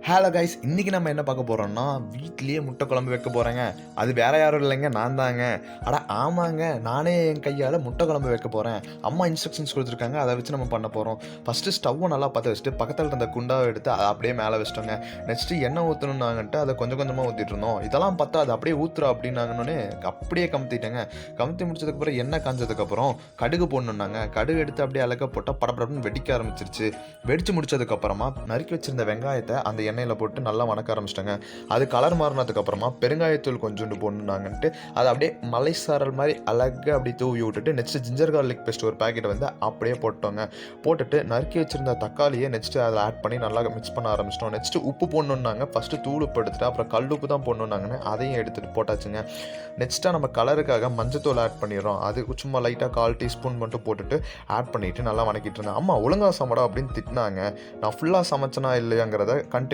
Hello guys, இன்னைக்கு நம்ம என்ன பார்க்க போறோம்னா வீட்லயே முட்டை குழம்பு வைக்க போறேங்க. அது வேற யாரும் இல்லைங்க, நான் தாங்க. அட ஆமாங்க, நானே என் கையால் முட்டை குழம்பு வைக்க போறேன். அம்மா இன்ஸ்ட்ரக்ஷன்ஸ் கொடுத்துருக்காங்க, அதை வச்சு நம்ம பண்ண போறோம். ஃபர்ஸ்ட் ஸ்டவ்வை நல்லா பற்ற வச்சுட்டு பக்கத்தில் இருந்த குண்டாவை எடுத்து அதை அப்படியே மேலே வச்சிட்டோங்க. நெக்ஸ்ட் எண்ணெய் ஊற்றணுன்னாங்கன்ட்டு அதை கொஞ்சம் கொஞ்சமாக ஊற்றிட்டு இருந்தோம். இதெல்லாம் பார்த்தா அது அப்படியே ஊற்றுறா அப்படின்னாங்கன்னே அப்படியே கமுத்திட்டேங்க. கமுத்தி முடிச்சதுக்கப்புறம் எண்ணெய் காஞ்சதுக்கப்புறம் கடுகு போடணுன்னாங்க. கடுகு எடுத்து அப்படியே அலக்க போட்டால் படப்படப்புன்னு வெடிக்க ஆரம்பிச்சிருச்சு. வெடிச்சு முடிச்சதுக்கப்புறமா நறுக்கி வச்சிருந்த வெங்காயத்தை அந்த எண்ணெயில் போட்டு நல்லா வணக்க ஆரம்பிச்சிட்டேங்க. அது கலர் மாறினதுக்கப்புறமா பெருங்காயத்தூள் கொஞ்சோண்டு போடணுன்னாங்கன்ட்டு அதை அப்படியே மலை சாரல் மாதிரி அழகாக அப்படி தூவி விட்டுட்டு நெக்ஸ்ட் ஜிஞ்சர் கார்லிக் பேஸ்ட் ஒரு பேக்கெட் வந்து அப்படியே போட்டோங்க. போட்டுட்டு நறுக்கி வச்சிருந்த தக்காளியை நெக்ஸ்ட் அதில் ஆட் பண்ணி நல்லா மிக்ஸ் பண்ண ஆரம்பிச்சிட்டோம். நெக்ஸ்ட் உப்பு போடணுன்னாங்க. ஃபஸ்ட்டு தூள் உப்பு எடுத்துட்டு அப்புறம் கல் உப்பு தான் போடணுன்னாங்கன்னு அதையும் எடுத்துகிட்டு போட்டாச்சுங்க. நெக்ஸ்ட்டாக நம்ம கலருக்காக மஞ்சத்தூள் ஆட் பண்ணிடுறோம். அது சும்மா லைட்டாக 1/4 டீஸ்பூன் மட்டும் போட்டுட்டு ஆட் பண்ணிவிட்டு நல்லா வணக்கிட்டு இருந்தேன். அம்மா ஒழுங்கா சமடா அப்படின்னு திட்டினாங்க. நான் ஃபுல்லாக சமைச்சனா இல்லையாங்கிறத